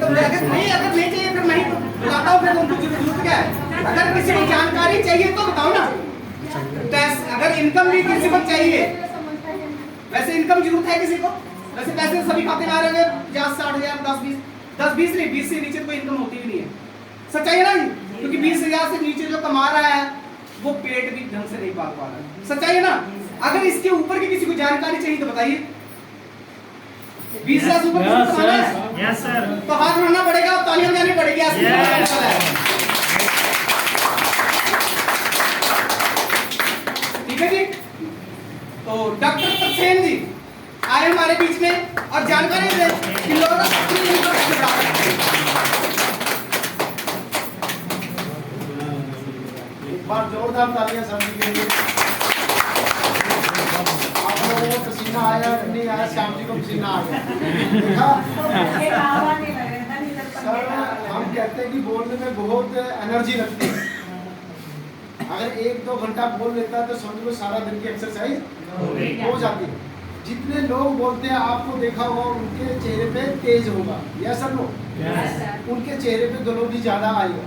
तो अगर नहीं चाहिए फिर मैं ही तो बताता हूँ, फिर उनको जरूरत क्या है? अगर किसी को जानकारी चाहिए तो बताओ ना। अगर इनकम भी किसी को चाहिए, वैसे इनकम जरूरत है किसी को? वैसे पैसे सभी खाते में आ रहे हैं, 50-60 हजार, 10-20 नहीं, 20 से नीचे कोई इनकम होती भी नहीं है। सच्चाई है ना जी? क्योंकि 20,000 से नीचे जो कमा रहा है वो पेट भी ढंग से नहीं पाल पा रहा है। सच्चाई है ना? अगर इसके ऊपर की किसी को जानकारी चाहिए तो बताइए। 20,000 से ऊपर कमाना है तो हाथ उठाना पड़ेगा, तालियां बजानी पड़ेगी। ठीक है जी। तो डॉक्टर तरसेम जी आए हमारे बीच में और जानकारी दें कि लोगों का एक बार जोरदार तालियां सभी के लिए। आप लोगों को पसीना आया नहीं आया? श्याम जी को पसीना आ गया। सर हम कहते हैं कि बोलने में बहुत एनर्जी लगती है। अगर 1-2 घंटा बोल लेता है तो समझ लो सारा दिन की एक्सरसाइज हो जाती है। जितने लोग बोलते हैं आपको देखा होगा उनके चेहरे पे तेज होगा, यस सर नो? उनके चेहरे पे ग्लो भी ज्यादा आएगा।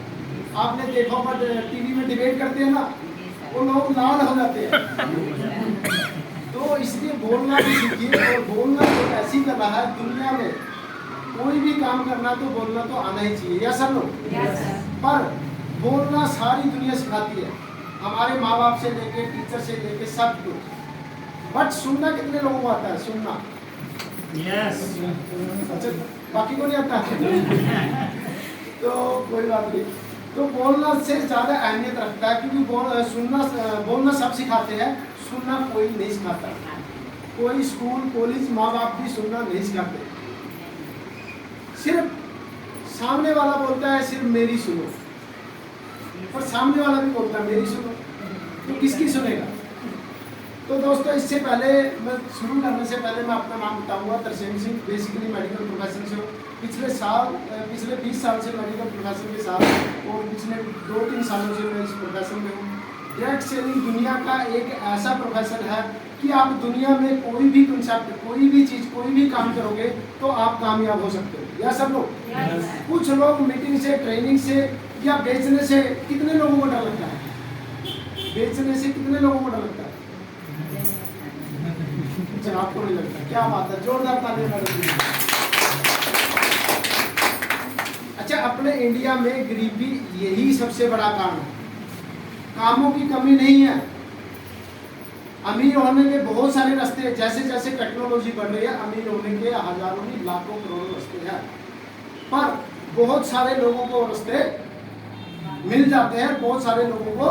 आपने देखा होगा टीवी में डिबेट करते हैं ना, वो लोग लाल हो जाते हैं। तो इसलिए बोलना भी सीखिए। और बोलना एक ऐसी कला है दुनिया में, कोई भी काम करना तो बोलना तो आना ही चाहिए, यस सर नो? पर बोलना सारी दुनिया सिखाती है, हमारे माँ बाप से लेके टीचर से लेके सब कुछ। बट सुनना कितने लोगों को आता है? सुनना यस। अच्छा बाकी को नहीं आता? तो कोई बात नहीं। तो बोलना से ज़्यादा अहमियत रखता है, क्योंकि बोलना सब सिखाते हैं, सुनना कोई नहीं सिखाता। कोई स्कूल कॉलेज माँ बाप भी सुनना नहीं सिखाते। सिर्फ सामने वाला बोलता है सिर्फ मेरी सुनो, और सामने वाला भी बोलता है मेरी सुनो, तो किसकी सुनेगा? तो दोस्तों इससे पहले मैं शुरू करने से पहले मैं अपना नाम बताऊंगा। Tarsem Singh basically medical profession से हूँ। पिछले 20 साल से मेडिकल प्रोफेशन के साथ, और पिछले 2-3 सालों से मैं इस प्रोफेशन में हूँ। डायरेक्ट सेलिंग दुनिया का एक ऐसा प्रोफेशन है कि आप दुनिया में कोई भी कंसेप्ट, कोई भी चीज़, कोई भी काम करोगे तो आप कामयाब हो सकते हो, या सब लोग? कुछ लोग मीटिंग से, ट्रेनिंग से या बेचने से कितने लोगों को डर लगता है? बेचने से कितने लोगों को डर लगता है? अच्छा आपको नहीं लगता? क्या बात है, जोरदार तालियां। अच्छा अपने इंडिया में गरीबी यही सबसे बड़ा कारण है। कामों की कमी नहीं है। अमीर होने के बहुत सारे रास्ते, जैसे जैसे टेक्नोलॉजी बढ़ रही है अमीर होने के हजारों नहीं लाखों करोड़ों रास्ते हैं, पर बहुत सारे लोगों को रास्ते मिल जाते हैं, बहुत सारे लोगों को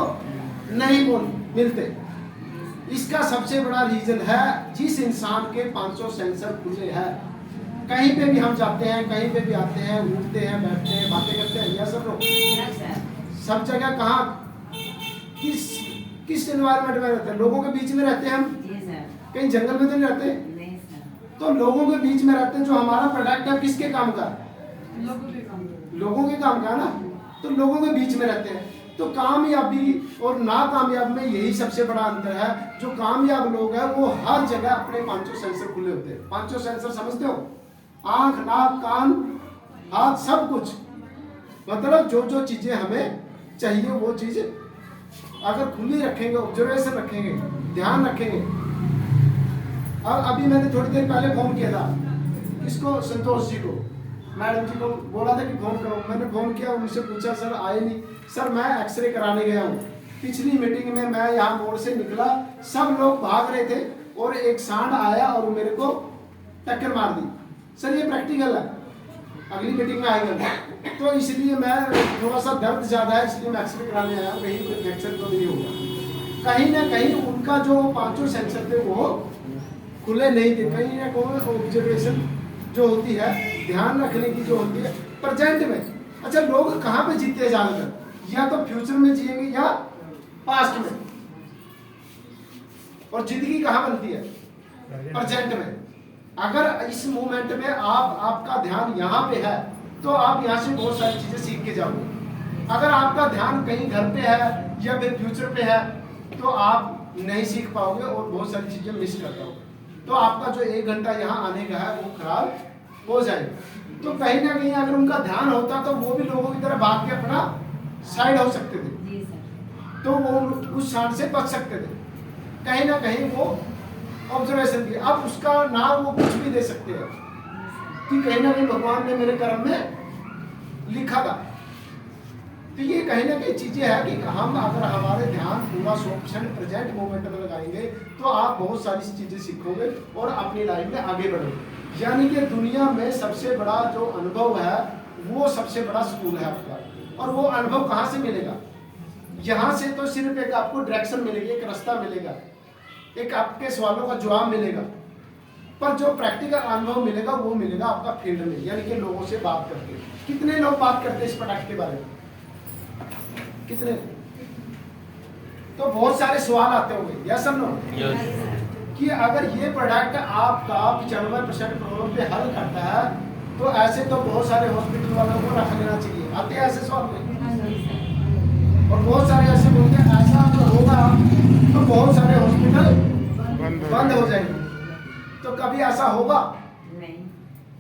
नहीं मिलते। इसका सबसे बड़ा रीजन है जिस इंसान के 500 सेंसर खुले हैं। कहीं पे भी हम जाते हैं, कहीं पे भी आते हैं, उठते हैं, बैठते हैं, बातें करते हैं, यह सब लोग सब जगह कहाँ किस एनवायरनमेंट में रहते हैं? लोगों के बीच में रहते हैं हम, कहीं जंगल में तो नहीं रहते। तो लोगों के बीच में रहते हैं। जो हमारा प्रोडक्ट है किसके काम का? लोगों के काम का ना। तो लोगों के बीच में रहते हैं। तो कामयाबी और नाकामयाब में यही सबसे बड़ा अंतर है। जो कामयाब लोग हैं वो हर जगह अपने 500 सेंसर खुले होते हैं। 500 सेंसर समझते हो? आंख, नाक, कान, हाथ, सब कुछ। मतलब जो जो चीजें हमें चाहिए वो चीज अगर खुली रखेंगे, ऑब्जर्वेशन रखेंगे, ध्यान रखेंगे। अब अभी मैंने थोड़ी देर पहले फोन किया था, किसको? संतोष जी को, मैडम जी को बोला था कि फोन करो। मैंने फोन किया, उनसे पूछा सर आए नहीं। सर मैं एक्सरे कराने गया हूँ। पिछली मीटिंग में मैं यहाँ मोड़ से निकला, सब लोग भाग रहे थे और एक सांड आया और मेरे को टक्कर मार दी। सर ये प्रैक्टिकल है, अगली मीटिंग में आएगा। तो इसलिए मैं थोड़ा सा दर्द ज़्यादा है, इसलिए मैं एक्सरे कराने आया, कहीं कोई फ्रैक्चर तो नहीं होगा। कहीं ना कहीं उनका जो 500 सेंसर थे वो खुले नहीं थे। कहीं ना कहीं ऑब्जर्वेशन जो होती है, ध्यान रखने की जो होती है प्रेजेंट में। अच्छा लोग कहाँ पे जीते हैं ज़्यादातर? या तो फ्यूचर में जिएंगे या पास्ट में। और जिंदगी कहाँ बनती है? प्रेजेंट में। अगर इस मोमेंट में आपका ध्यान यहाँ पे है तो आप यहाँ से बहुत सारी चीजें सीख के जाओगे। अगर आपका ध्यान कहीं घर पे है या फिर फ्यूचर पे है तो आप नहीं सीख पाओगे और बहुत सारी चीजें मिस कर पाओगे। तो आपका जो 1 घंटा यहाँ आने का है वो खराब हो जाएगा। तो कहीं ना कहीं अगर उनका ध्यान होता तो वो भी लोगों की तरह भाग के अपना साइड हो सकते थे, तो वो उस सांड से बच सकते थे। कहीं ना कहीं वो ऑब्जर्वेशन की, अब उसका नाम वो कुछ भी दे सकते हैं कि कहीं ना कहीं भगवान ने मेरे कर्म में लिखा था। तो ये कहीं ना कहीं चीजें हैं कि हम अगर हमारे ध्यान पूरा 100% प्रेजेंट मोमेंट में लगाएंगे तो आप बहुत सारी चीजें सीखोगे और अपनी लाइफ में आगे बढ़ोगे। यानी कि दुनिया में सबसे बड़ा जो अनुभव है वो सबसे बड़ा स्कूल है आपका। और वो अनुभव कहाँ से मिलेगा? यहाँ से तो सिर्फ एक आपको डायरेक्शन मिलेगी, एक रास्ता मिलेगा, एक आपके सवालों का जवाब मिलेगा, पर जो प्रैक्टिकल अनुभव मिलेगा वो मिलेगा आपका फील्ड में, यानी कि लोगों से बात करके। कितने लोग बात करते हैं इस प्रोडक्ट के बारे में? कितने? तो बहुत सारे सवाल आते होंगे, यस और नो, कि अगर ये प्रोडक्ट आपका 95% प्रॉब्लम पे हल करता है तो ऐसे तो बहुत सारे हॉस्पिटल वालों को रख लेना चाहिए। आते हैं ऐसे सवाल में? और बहुत सारे ऐसे बोलते हैं ऐसा अगर होगा तो बहुत सारे हॉस्पिटल बंद हो जाएंगे। तो कभी ऐसा होगा? नहीं।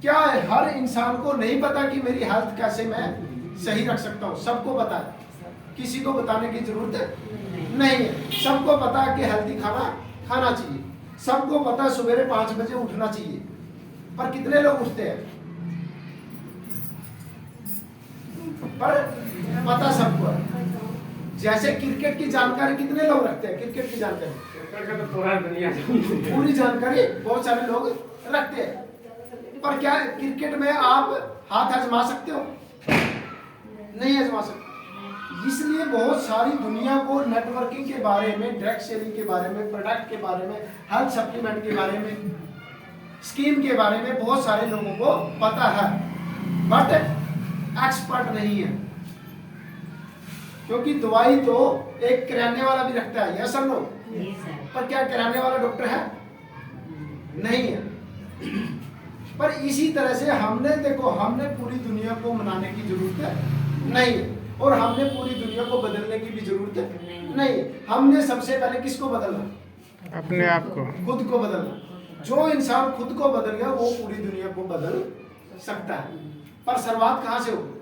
क्या हर इंसान को नहीं पता कि मेरी हेल्थ कैसे मैं सही रख सकता हूँ? सबको पता है, किसी को बताने की जरूरत नहीं है। सबको पता है कि हेल्दी खाना खाना चाहिए, सबको पता है सवेरे 5 बजे उठना चाहिए, पर कितने लोग उठते हैं? पर पता सबको है। जैसे क्रिकेट की जानकारी कितने लोग रखते हैं? क्रिकेट की जानकारी पूरी जानकारी बहुत सारे लोग रखते हैं, पर क्या क्रिकेट में आप हाथ आजमा सकते हो? नहीं आजमा सकते। इसलिए बहुत सारी दुनिया को नेटवर्किंग के बारे में, डायरेक्ट सेलिंग के बारे में, प्रोडक्ट के बारे में, हेल्थ सप्लीमेंट के बारे में, स्कीम के बारे में बहुत सारे लोगों को पता है, बट एक्सपर्ट नहीं है। क्योंकि दवाई तो एक किराने वाला भी रखता है, यस और नो, पर क्या किराने वाला डॉक्टर है? नहीं है। पर इसी तरह से हमने देखो, हमने पूरी दुनिया को मनाने की जरूरत नहीं है और हमने पूरी दुनिया को बदलने की भी जरूरत नहीं है। हमने सबसे पहले किसको बदलना? अपने आप को, खुद को बदलना। जो इंसान खुद को बदल गया वो पूरी दुनिया को बदल सकता है, पर शुरुआत कहाँ से होगी?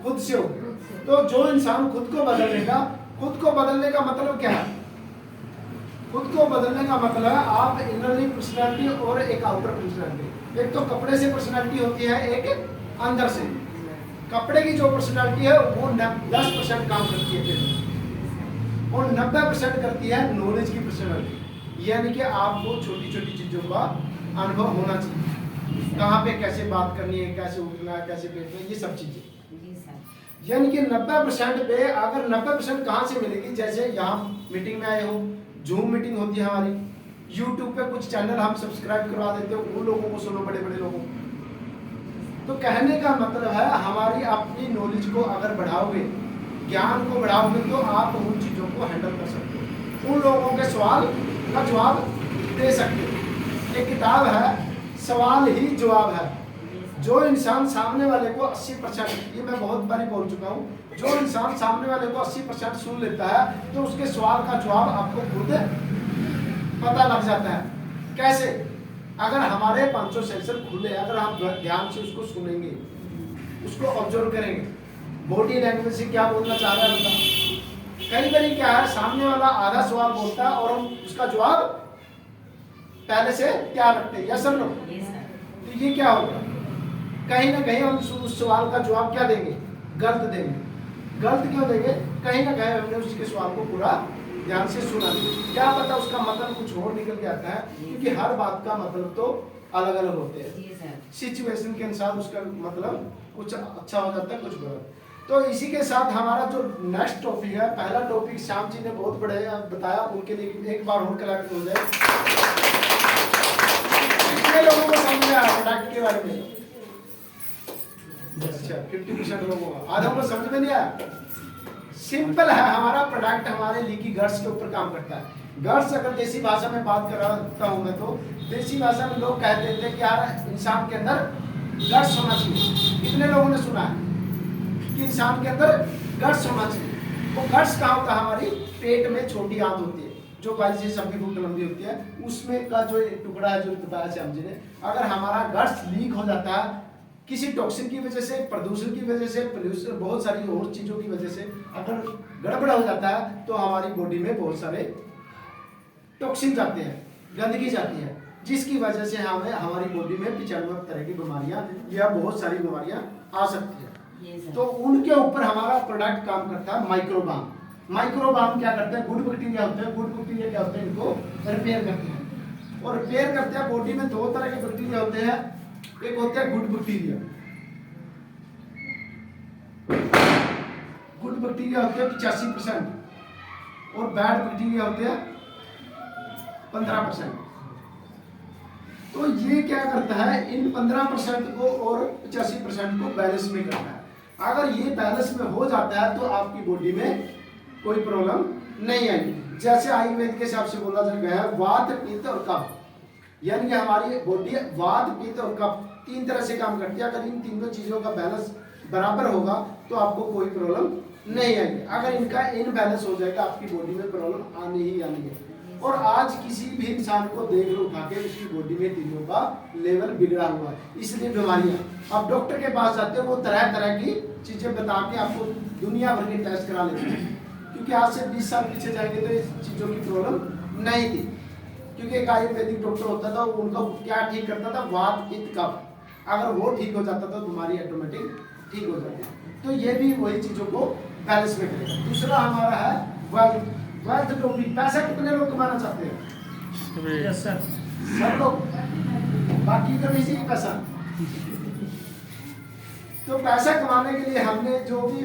खुद से होगी। तो जो इंसान खुद को बदल लेगा, खुद को बदलने का मतलब क्या है? खुद को बदलने का मतलब है आप इनरली पर्सनालिटी और एक आउटर पर्सनालिटी। एक तो कपड़े से पर्सनालिटी होती है, एक अंदर से। कपड़े की जो पर्सनालिटी है वो 10% काम करती है फिर, और 90% करती है नॉलेज की पर्सनालिटी। यानी कि आपको छोटी छोटी चीजों का अनुभव होना चाहिए, कहाँ पे कैसे बात करनी है, कैसे उठना है, कैसे बैठना है, ये सब चीजें। यानी कि 90% पे अगर 90% कहाँ से मिलेगी? जैसे यहाँ मीटिंग में आए हो, जूम मीटिंग होती है हमारी, यूट्यूब पे कुछ चैनल हम सब्सक्राइब करवा देते हो, उन लोगों को सुनो, बड़े बड़े लोगों को। तो कहने का मतलब है हमारी अपनी नॉलेज को अगर बढ़ाओगे, ज्ञान को बढ़ाओगे, तो आप उन चीजों को हैंडल कर सकते हो, उन लोगों के सवाल का जवाब दे सकते हो। एक किताब है सवाल ही जवाब है। जो इंसान सामने वाले को 80%, ये मैं बहुत बारी बोल चुका हूँ, जो इंसान सामने वाले को 80% सुन लेता है तो उसके सवाल का जवाब आपको खुद पता लग जाता है। कैसे? अगर हमारे 500 सेंसर खुले, अगर हम ध्यान से उसको सुनेंगे, उसको ऑब्जर्व करेंगे, बॉडी लैंग्वेज से क्या बोलना चाह रहा है बंदा। कई बार क्या है, सामने वाला आधा सवाल बोलता है और हम उसका जवाब पहले से तैयार रखते हैं, यस और नो। तो ये क्या होगा? कहीं ना कहीं हम उस सवाल का जवाब क्या देंगे? गलत देंगे। गलत क्यों देंगे? कहीं ना कहीं हमने उसके सवाल को पूरा ध्यान से सुना, क्या पता उसका मतलब कुछ और निकल के आता है, क्योंकि हर बात का मतलब तो अलग अलग होते हैं। सिचुएशन के अनुसार उसका मतलब कुछ अच्छा हो जाता है, कुछ बुरा। तो इसी के साथ हमारा जो नेक्स्ट टॉपिक है, पहला टॉपिक श्याम जी ने बहुत बढ़िया बताया, उनके लिए एक बार और क्लैरिटी हो जाए। कितने लोगों को समझ में आया प्रोडक्ट के बारे में? अच्छा 50% लोगों को, आधों को समझ में नहीं आया। सिंपल है, हमारा प्रोडक्ट हमारे लीकी गट्स के ऊपर काम करता है। गट्स अगर देसी भाषा में बात करता हूँ मैं, तो देसी भाषा में लोग कह देते हैं कि यार इंसान के अंदर गट्स होना चाहिए। कितने लोगों ने सुना है कि इंसान के अंदर गट्स होना चाहिए? वो गट्स कहाँ होता है? हमारी पेट में छोटी आंत होती है, जो 22 फुट लंबी होती है, उसमें का जो टुकड़ा है, जो बताया श्याम जी ने, अगर हमारा गट्स लीक हो जाता है, किसी टॉक्सिन की वजह से, प्रदूषण की वजह से, पोल्यूशन, बहुत सारी और चीज़ों की वजह से अगर गड़बड़ हो जाता है तो हमारी बॉडी में बहुत सारे टॉक्सिन जाते हैं, गंदगी जाती है, जिसकी वजह से हमें हमारी बॉडी में 95 तरह की बीमारियां या बहुत सारी बीमारियां आ सकती है। तो उनके ऊपर हमारा प्रोडक्ट काम करता है माइक्रोबाम। माइक्रोबाम क्या करते हैं, गुड बैक्टीरिया होते हैं, गुड बैक्टीरिया क्या होते हैं, इनको रिपेयर करते हैं। और रिपेयर करते हैं, बॉडी में दो तरह के बैक्टीरिया होते हैं, एक होते हैं गुड बैक्टीरिया, गुड बैक्टीरिया होते हैं 85% और बैड बैक्टीरिया होते हैं 15%। तो ये क्या करता है, इन 15% को और 85% को बैलेंस में करता है। अगर ये बैलेंस में हो जाता है तो आपकी बॉडी में कोई प्रॉब्लम नहीं आएगी। जैसे आयुर्वेद के हिसाब से बोला गया है, वात, पित्त और कफ, यानी कि हमारी बॉडी वात, पित्त और कफ 3 तरह से काम करती है। अगर इन तीनों चीजों का बैलेंस बराबर होगा तो आपको कोई प्रॉब्लम नहीं आएगी। अगर इनका इनबैलेंस हो जाएगा आपकी बॉडी में प्रॉब्लम आनी ही आनी है। और आज किसी भी इंसान को देख लो उठा के, उसकी बॉडी में तीनों का लेवल बिगड़ा हुआ है, इसलिए बीमारियां। अब डॉक्टर के पास जाते हो, वो तरह तरह की चीजें बता के आपको दुनिया भर के टेस्ट करा लेते हैं, क्योंकि आज से 20 साल पीछे जाएंगे तो इस चीजों की प्रॉब्लम नहीं थी। क्योंकि एक आयुर्वेदिक डॉक्टर होता था, उनका क्या ठीक करता था, वात, पित्त, कफ। अगर वो ठीक हो जाता तो बीमारी ऑटोमेटिक ठीक हो जाती है। तो ये भी वही चीजों को बैलेंस में करेगा। दूसरा हमारा है वेल्थ। वेल्थ टॉपिक, पैसा कितने लोग कमाना चाहते हैं? यस सर, सब लोग, बाकी का भी चाहिए पैसा। तो पैसा कमाने के लिए हमने जो भी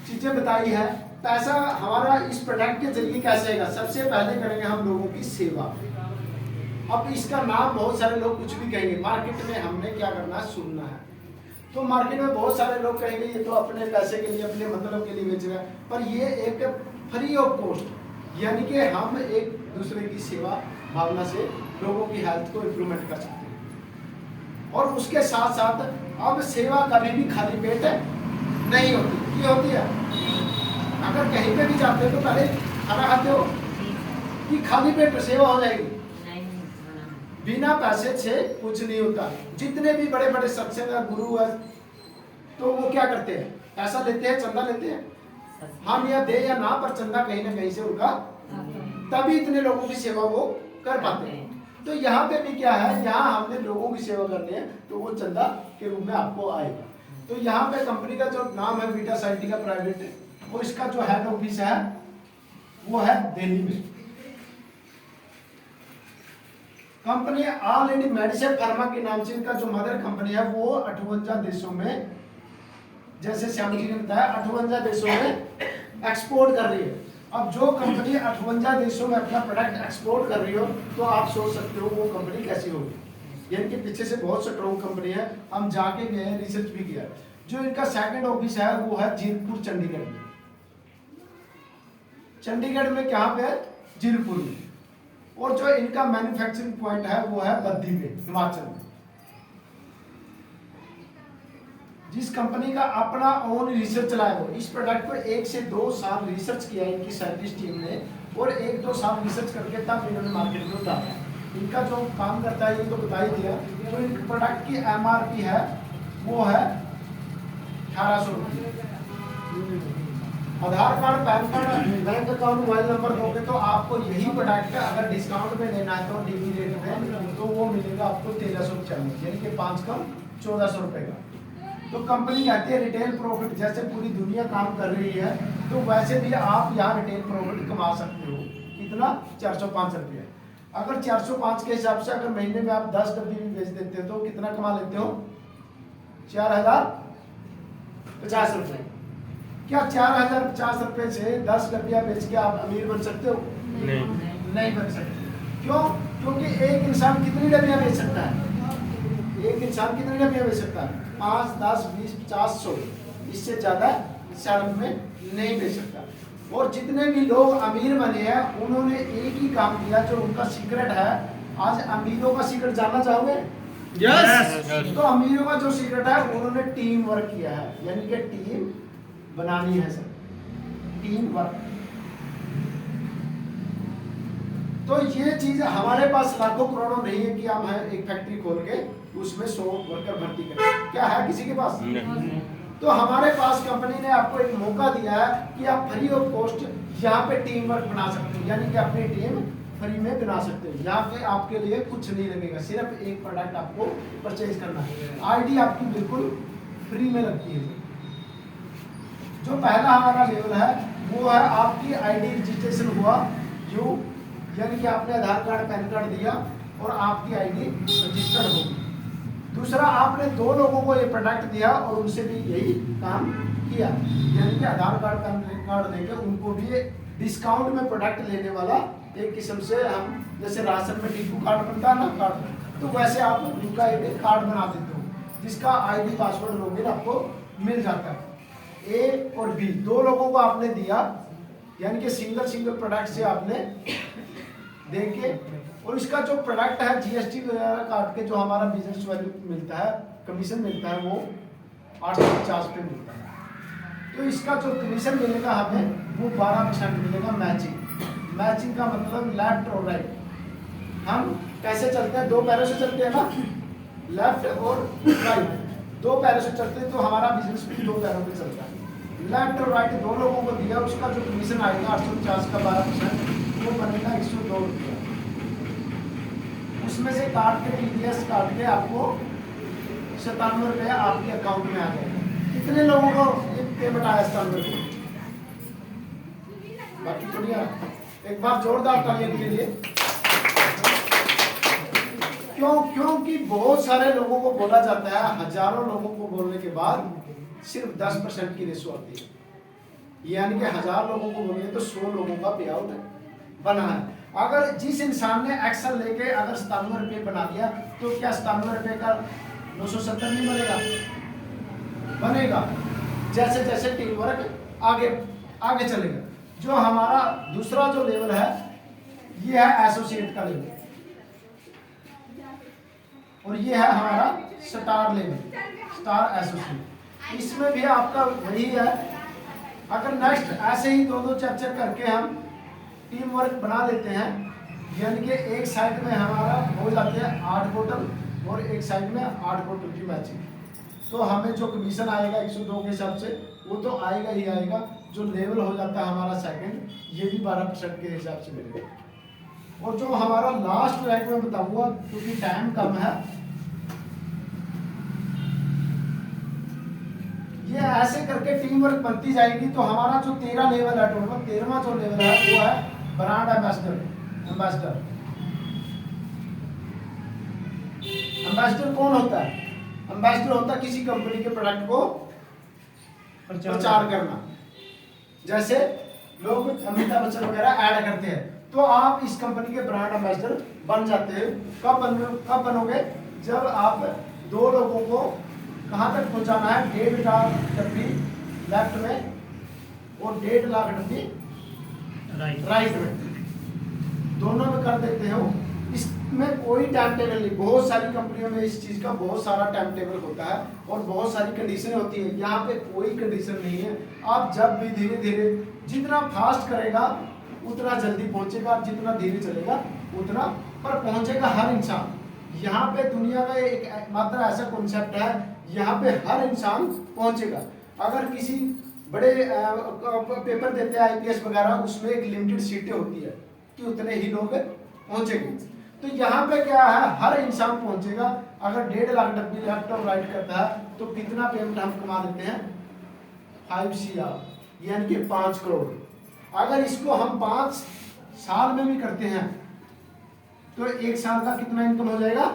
चीजें बताई है, पैसा हमारा इस प्रोडक्ट के जरिए कैसे आएगा? सबसे पहले करेंगे हम लोगों की सेवा। अब इसका नाम बहुत सारे लोग कुछ भी कहेंगे, मार्केट में हमने क्या करना है, सुनना है। तो मार्केट में बहुत सारे लोग कहेंगे ये तो अपने पैसे के लिए, अपने मतलब के लिए बेच रहा है, पर ये एक फ्री ऑफ कॉस्ट, यानी कि हम एक दूसरे की सेवा भावना से लोगों की हेल्थ को इम्प्रूवमेंट कर सकते हैं। और उसके साथ साथ अब सेवा कभी भी खाली पेट नहीं होती। ये होती है, अगर कहीं पे भी जाते हो तो पहले खाना खाते हो कि खाली पेट सेवा हो जाएगी? बिना पैसे से कुछ नहीं होता। जितने भी बड़े बड़े सत्संग गुरु है तो वो क्या करते हैं, पैसा लेते हैं, चंदा लेते हैं। हम या दे या ना, पर चंदा कहीं ना कहीं से उनका, तभी इतने लोगों की सेवा वो कर पाते हैं। तो यहाँ पे भी क्या है, यहाँ हमने लोगों की सेवा करनी है तो वो चंदा के रूप में आपको आएगा। तो यहाँ पे कंपनी का जो नाम है वीटा साइंटिका प्राइवेट, वो इसका जो हेड ऑफिस है वो है दिल्ली में। Company all India medicine pharma के नाम से इनका जो मदर कंपनी है वो 58 देशों में, जैसे श्याम जी ने बताया, 58 देशों में एक्सपोर्ट कर रही है। अब जो कंपनी 58 देशों में अपना प्रोडक्ट एक्सपोर्ट कर रही हो तो आप सोच सकते हो वो कंपनी कैसी होगी। यानी कि पीछे से बहुत स्ट्रॉन्ग कंपनी है। हम जाके गए, रिसर्च भी किया। जो इनका सेकंड ऑफिस है वो है जीरपुर, चंडीगढ़ में। चंडीगढ़ में कहाँ पे है? जीरपुर में। और जो इनका मैन्युफैक्चरिंग पॉइंट है वो है बद्दी में, हिमाचल में। जिस कंपनी का अपना ओन रिसर्च चलाया हो, इस प्रोडक्ट पर 1 से 2 साल रिसर्च किया है इनकी साइंटिस्ट टीम ने, और 1-2 साल रिसर्च करके तब इन्होंने मार्केट में उतारा। इनका जो काम करता है ये तो बता ही दिया। जो इन प्रोडक्ट की MRP है वो है 1800 रुपये। Aadhaar card, PAN card, bank account, mobile number दोगे तो आपको यही प्रोडक्ट अगर डिस्काउंट में लेना है तो डीबी रेट में तो वो मिलेगा आपको 1395, यानी कि 5 कम 1400 रुपये का। तो कंपनी कहती है रिटेल प्रॉफिट, जैसे पूरी दुनिया काम कर रही है तो वैसे भी आप यहाँ रिटेल प्रॉफिट कमा सकते हो। कितना? 405 रुपये। अगर 405 के हिसाब से अगर महीने में आप 10 डब्बी भी बेच देते हो तो कितना कमा लेते हो? 4050 रुपये। क्या 4050 रुपये से 10 डब्बियाँ बेच के आप अमीर बन सकते हो? नहीं बन सकते। क्यों? क्योंकि एक इंसान कितनी डब्बियाँ बेच सकता है? एक इंसान कितनी डब्बियाँ बेच सकता है? 5, 10, 20, 50, 100, इससे ज्यादा साल में नहीं बेच सकता। और जितने भी लोग अमीर बने हैं उन्होंने एक ही काम किया जो उनका सीक्रेट है। आज अमीरों का सीक्रेट जानना चाहोगे? यस। तो अमीरों का जो सीक्रेट है उन्होंने टीम वर्क किया है, यानी कि टीम बनानी है सर, टीम वर्क। तो ये चीज हमारे पास लाखों करोड़ों नहीं है कि हम एक फैक्ट्री खोल के उसमें 100 वर्कर भर्ती करें। क्या है किसी के पास? तो हमारे पास कंपनी ने आपको एक मौका दिया है कि आप फ्री ऑफ कॉस्ट यहाँ पे टीम वर्क बना सकते हो, यानी कि अपनी टीम फ्री में बना सकते हो। यहाँ पे आपके लिए कुछ नहीं लगेगा, सिर्फ एक प्रोडक्ट आपको परचेज करना है। आईडी आपकी बिल्कुल फ्री में लगती है। जो पहला हमारा लेवल है वो है आपकी आईडी रजिस्ट्रेशन हुआ, जो यानी कि आपने आधार कार्ड पैन कार्ड दिया और आपकी आईडी रजिस्टर्ड होगी। दूसरा, आपने 2 लोगों को ये प्रोडक्ट दिया और उनसे भी यही काम किया, यानी कि आधार कार्ड पैन कार्ड देके उनको भी डिस्काउंट में प्रोडक्ट लेने वाला एक किस्म से हम, जैसे राशन में टिकू कार्ड बनता है ना कार्ड, तो वैसे आप उनका एक कार्ड बना देते हो जिसका आईडी पासवर्ड लॉगिन आपको मिल जाता है। ए और बी 2 लोगों को आपने दिया, यानी कि सिंगल प्रोडक्ट से आपने देके, और इसका जो प्रोडक्ट है जीएसटी वगैरह काट के जो हमारा बिजनेस वैल्यू मिलता है, कमीशन मिलता है, वो 850 पे मिलता है। तो इसका जो कमीशन मिलेगा हमें वो 12% मिलेगा मैचिंग का मतलब लेफ्ट और राइट। हम कैसे चलते हैं? 2 पैरों से चलते हैं ना, लेफ्ट और राइट, 2 पैरों से चलते हैं, तो हमारा बिजनेस भी 2 पैरों पे चलता है। लेफ्ट और राइट 2 लोगों को दिया, उसका जो कमीशन आएगा 850 का 12%, वो बनेगा 102 रुपया। उसमें से काट के टीडीएस काट के आपको 97 रुपया आपके अकाउंट में आ जाएगा। कितने लोगों को पेमेंट आया? 97 रुपये। बाकी बढ़िया, एक बार जोरदार तालियां के लिए। क्योंकि बहुत सारे लोगों को बोला जाता है, हजारों लोगों को बोलने के बाद सिर्फ 10% की रेशो आती है, यानी कि 1000 लोगों को बोलिए तो 100 लोगों का पे आउट बना है। अगर जिस इंसान ने एक्शन लेके अगर 97 रुपये बना दिया, तो क्या 97 रुपये का 970 नहीं बनेगा? बनेगा। जैसे जैसे टीम वर्क आगे चलेगा। जो हमारा दूसरा जो लेवल है, ये है एसोसिएट का लेवल, और ये है हमारा स्टार लेवल, स्टार एसोसिएट। इसमें भी आपका वही है। अगर नेक्स्ट ऐसे ही 2-2 चेक करके हम टीम वर्क बना लेते हैं, यानी कि एक साइड में हमारा हो जाते हैं 8 बोतल और एक साइड में 8 बोतल की मैचिंग, तो हमें जो कमीशन आएगा 102 के हिसाब से वो तो आएगा ही आएगा। जो लेवल हो जाता है हमारा सेकंड, ये भी 12% के हिसाब से मिलेगा। और जो हमारा लास्ट रैंक में बताऊंगा क्योंकि टाइम कम है, ये ऐसे करके टीम वर्क बनती जाएगी। तो हमारा जो 13 लेवल है, टोटल 13वां जो लेवल है वो है ब्रांड एम्बेसडर। एम्बेसडर कौन होता है? एम्बेसडर होता है किसी कंपनी के प्रोडक्ट को प्रचार करना। जैसे लोग अमिताभ बच्चन वगैरह ऐड करते हैं, तो आप इस कंपनी के ब्रांड एम्बेसडर बन जाते हैं। कब बनोगे? जब आप 2 लोगों को कहाँ तक पहुंचाना है? 1.5 लाख डब्बी लेफ्ट में और 1.5 लाख डब्बी राइट में, दोनों में कर देते हो। इसमें कोई टाइम टेबल नहीं। बहुत सारी कंपनियों में इस चीज का बहुत सारा टाइम टेबल होता है और बहुत सारी कंडीशन होती है। यहाँ पे कोई कंडीशन नहीं है। आप जब भी धीरे धीरे, जितना फास्ट करेगा उतना जल्दी पहुंचेगा, जितना धीरे चलेगा उतना पर पहुंचेगा हर इंसान। यहाँ पे दुनिया का एक मात्र ऐसा कॉन्सेप्ट है, यहाँ पे हर इंसान पहुंचेगा। अगर किसी बड़े पेपर देते हैं आईपीएस वगैरह, उसमें एक लिमिटेड सीटें होती है कि उतने ही लोग पहुंचेंगे। तो यहाँ पे क्या है, हर इंसान पहुंचेगा। अगर 1.5 लाख डब्बी लेफ्ट और राइट करता है तो कितना पेमेंट हम कमा देते हैं? 5 CR, यानी कि 5 करोड़। अगर इसको हम 5 साल में भी करते हैं तो 1 साल का कितना इनकम हो जाएगा?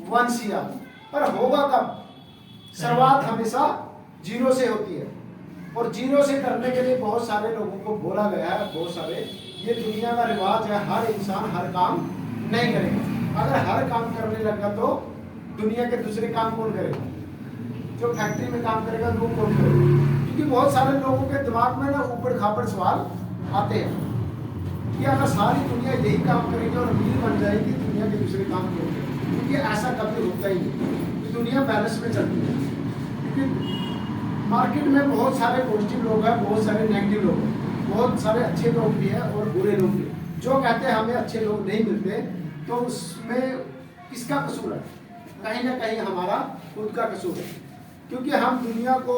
1 CR। पर होगा कब? शुरुआत हमेशा 0 से होती है, और 0 से करने के लिए बहुत सारे लोगों को बोला गया है, बहुत सारे, ये दुनिया का रिवाज है, हर इंसान हर काम नहीं करेगा। अगर हर काम करने लगा तो दुनिया के दूसरे काम कौन करेगा? जो फैक्ट्री में काम करेगा वो कौन करेगा? क्योंकि बहुत सारे लोगों के दिमाग में ना ऊपर खापड़ सवाल आते हैं कि अगर सारी दुनिया यही काम करेगी और अमीर बन जाएगी, दुनिया के दूसरे काम क्यों करेगी? क्योंकि ऐसा कभी होता ही नहीं। दुनिया बैलेंस में चलती है, क्योंकि मार्केट में बहुत सारे पॉजिटिव लोग हैं, बहुत सारे नेगेटिव लोग हैं, बहुत सारे अच्छे लोग भी हैं और बुरे लोग भी हैं। जो कहते हैं हमें अच्छे लोग नहीं मिलते, तो उसमें किसका कसूर है? कहीं ना कहीं हमारा खुद का कसूर है, क्योंकि हम दुनिया को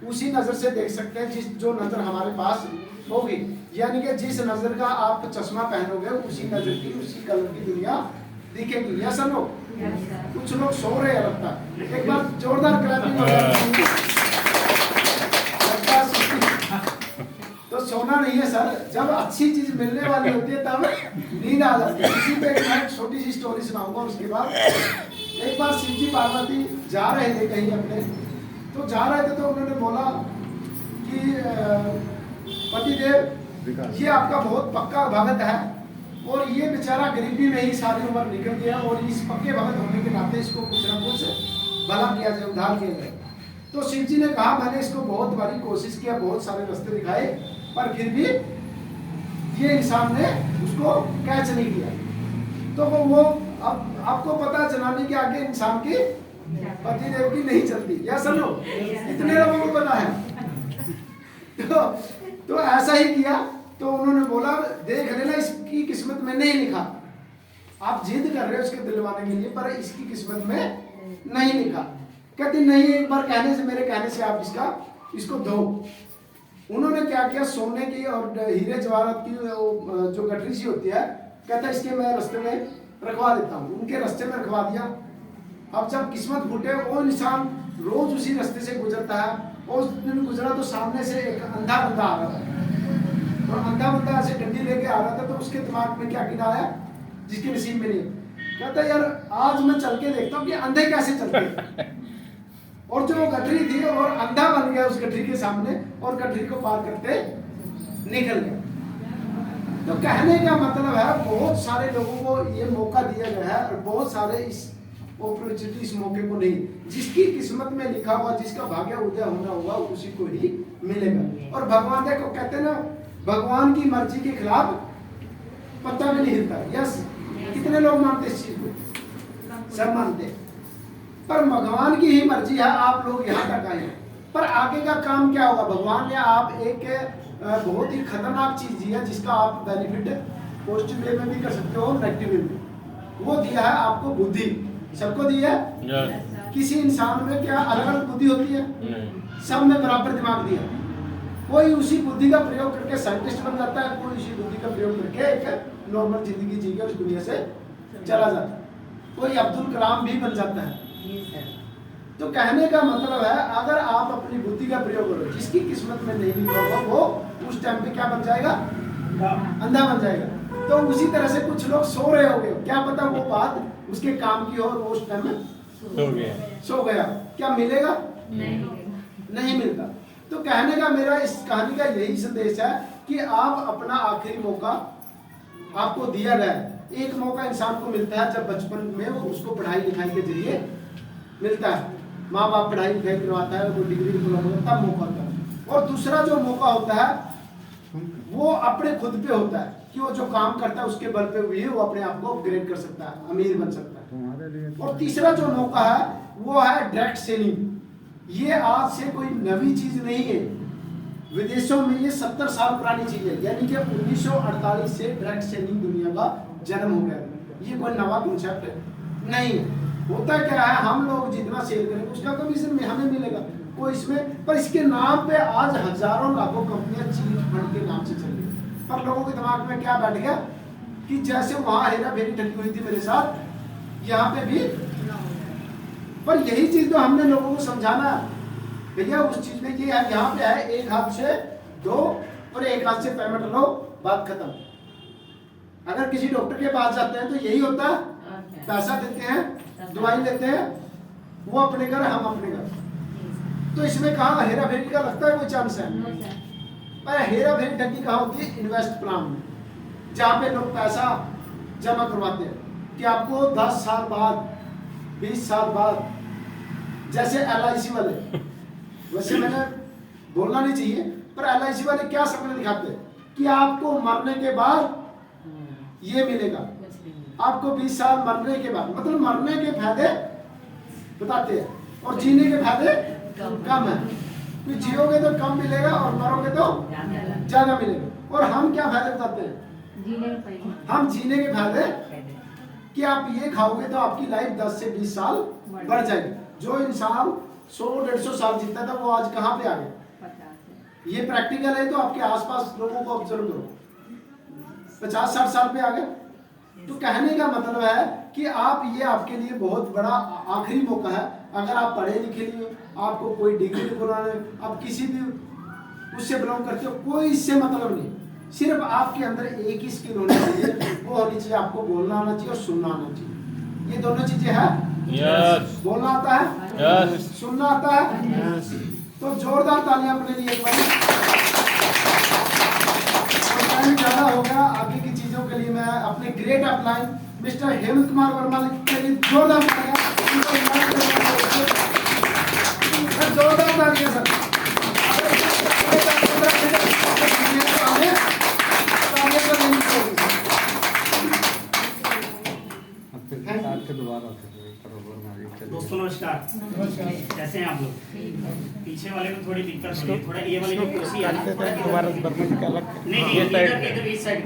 उसी नज़र से देख सकते हैं जो नज़र हमारे पास होगी। यानी कि जिस नज़र का आप चश्मा पहनोगे उसी नज़र की, उसी कलर की दुनिया दिखेगी। या सब लोग, कुछ लोग सो रहे हैं लगता है, एक बार जोरदार क्लैपिंग हो जाए। तो सोना नहीं है सर, जब अच्छी चीज मिलने वाली होती है तब नींद आ जाती है। इसी पे एक छोटी सी स्टोरी सुनाऊंगा। उसके बाद एक बार शिव जी पार्वती जा रहे थे कहीं अपने, तो जा रहे थे तो उन्होंने बोला कि पतिदेव ये आपका बहुत पक्का भगत है और ये बेचारा गरीबी में ही सारी उम्र निकल गया, और इस पक्के भगत होने के नाते इसको कुछ ना कुछ भला किया जाए, उद्धार किया जाए। तो शिव जी ने कहा मैंने इसको बहुत बारी कोशिश किया, बहुत सारे रास्ते दिखाए, पर फिर भी ये इंसान ने उसको कैच नहीं किया। तो वो अब आपको पता जनाने के आगे इंसान की पतिदेव की नहीं चलती। या सब लोग, इतने लोगों को पता है। तो ऐसा ही किया। तो उन्होंने बोला देख लेना, इसकी किस्मत में नहीं लिखा, आप जिद कर रहे हो उसके दिलवाने के लिए, पर इसकी किस्मत में नहीं लिखा। कहती नहीं, एक बार कहने से, मेरे कहने से आप इसको दो। उन्होंने क्या किया, सोने की और हीरे जवाहरात की जो गठरी सी होती है, कहता इसके मैं रास्ते में रखवा देता हूँ। उनके रास्ते में रखवा दिया। अब जब किस्मत फूटे, वो इंसान रोज उसी रास्ते से गुजरता है। और उस दिन गुजरा तो सामने से एक अंधा बंदा आ रहा था, और अंधा बंदा ऐसे डंडी लेके आ रहा था। तो उसके दिमाग में क्या कीड़ा आया जिसके नसीब में नहीं। कहता यार आज मैं चल के देखता हूँ कि अंधे कैसे चलते हैं। और जो गठरी थी और अंधा बन गया उस गठरी के सामने, और गठरी को पार करते निकल गया। तो कहने का मतलब है बहुत सारे लोगों को ये मौका दिया गया है, और बहुत सारे इस अपॉर्चुनिटी, इस मौके को नहीं। जिसकी किस्मत में लिखा हुआ, जिसका भाग्य उदय होना हुआ, उसी को ही मिलेगा। और भगवान देखो कहते हैं ना, भगवान की मर्जी के खिलाफ पत्ता भी नहीं हिलता। यस, कितने लोग मानते इस चीज को? सब मानते। पर भगवान की ही मर्जी है, आप लोग यहाँ तक आए हैं, पर आगे का काम क्या होगा? भगवान ने आप एक बहुत ही खतरनाक चीज दी है, जिसका आप बेनिफिट पॉजिटिव वे में भी कर सकते हो, नेगेटिव वे में। वो दिया है आपको बुद्धि। सबको दी है। किसी इंसान में क्या अलग अलग बुद्धि होती है? सब में बराबर दिमाग दिया। कोई उसी बुद्धि का प्रयोग करके साइंटिस्ट बन जाता है, कोई उसी बुद्धि का प्रयोग करके एक नॉर्मल जिंदगी जीकर इस दुनिया से चला जाता है, कोई अब्दुल कलाम भी बन जाता है। तो कहने का मतलब है, अगर आप अपनी बुद्धि का प्रयोग करो, जिसकी किस्मत में नहीं लिखा होगा वो उस टाइम पे क्या बन जाएगा? अंधा बन जाएगा। तो उसी तरह से कुछ लोग सो रहे होंगे, क्या पता वो बात उसके काम की हो, वो उस टाइम में सो गया। क्या मिलेगा? नहीं मिलता। तो कहने का मेरा इस कहानी का यही संदेश है कि आप अपना आखिरी मौका आपको दिया गया है। एक मौका इंसान को मिलता है जब बचपन में उसको पढ़ाई लिखाई के जरिए मिलता है, माँ बाप पढ़ाई लिखाई करवाता है, वो डिग्री डिप्लोमा होता है, तब मौका होता है। और दूसरा जो मौका होता है वो अपने खुद पे होता है कि वो जो काम करता है उसके बल पे भी वो अपने आप को अपग्रेड कर सकता है, अमीर बन सकता है। और तीसरा जो मौका है वो है डायरेक्ट सेलिंग। ये आज से कोई नवी चीज नहीं है, विदेशों में ये 70 साल पुरानी चीज है। यानी कि 1948 से डायरेक्ट सेलिंग दुनिया का जन्म हो गया। ये कोई नवा कॉन्सेप्ट नहीं है। होता क्या है, हम लोग जितना सेल करेंगे उसका कमीशन में हमें मिलेगा। कोई इसमें, पर इसके नाम पे आज हजारों लाखों कंपनियां चीट फंड के नाम से चल रही है। पर लोगों के दिमाग में क्या बैठ गया कि जैसे वहां हेरा फेरी ठगी हुई थी मेरे साथ, यहाँ पे भी। पर यही चीज तो हमने लोगों को समझाना भैया, उस चीज में ये है, यहाँ पे है एक हाथ से दो और एक हाथ से पेमेंट लो, बात खत्म। अगर किसी डॉक्टर के पास जाते हैं तो यही होता है, पैसा देते हैं, दवाई लेते हैं, वो अपने घर, हम अपने घर। तो इसमें कहा हेरा फेरी का लगता है कोई चांस है? पर हेरा फेरी ठगी कहाँ होती है? इन्वेस्ट प्लान में, जहाँ पे लोग पैसा जमा करवाते हैं कि आपको 10 साल बाद, 20 साल बाद, जैसे LIC वाले, वैसे मैंने बोलना नहीं चाहिए, पर LIC वाले क्या सपने दिखाते हैं कि आपको मरने के बाद ये मिलेगा, आपको 20 साल मरने के बाद, मतलब मरने के फायदे बताते हैं और जीने के फायदे कम है। तो जियोगे तो कम मिलेगा और मरोगे तो ज्यादा मिलेगा। और हम क्या फायदे बताते हैं? हम जीने के फायदे कि आप ये खाओगे तो आपकी लाइफ 10 से 20 साल बढ़ जाएगी। जो इंसान 100-150 साल जीता था वो आज कहाँ पे आ गया? ये प्रैक्टिकल है, तो आपके आसपास लोगों को ऑब्जर्व करो, 50-60 साल पे आ गए। तो कहने का मतलब है कि आप, ये आपके लिए बहुत बड़ा आखिरी मौका है। अगर आप पढ़े लिखे नहीं हो, आपको कोई डिग्री बनाने, आप किसी भी उससे बिलोंग करते हो, कोई इससे मतलब नहीं। सिर्फ आपके अंदर एक ही स्किल होनी चाहिए, वो होनी चाहिए आपको बोलना आना चाहिए और सुनना आना चाहिए। ये दोनों चीजें हैं। यस। बोलना आता है, यस। सुनना आता है। यस। तो जोरदार तालियां अपने लिए एक बार। और टाइम ज्यादा हो गया, आगे की चीजों के लिए मैं अपने great upline mister Hemant Kumar Verma के लिए जोरदार तालियां। जोरदार तालियां सर। दोस्तों नमस्कार। कैसे हैं आप लोग? पीछे वाले को थोड़ी दिक्कत हो रही है, थोड़ा ये वाली जो कुर्सी है ना, दोबारा वर्मा जी का अलग नहीं इधर इस साइड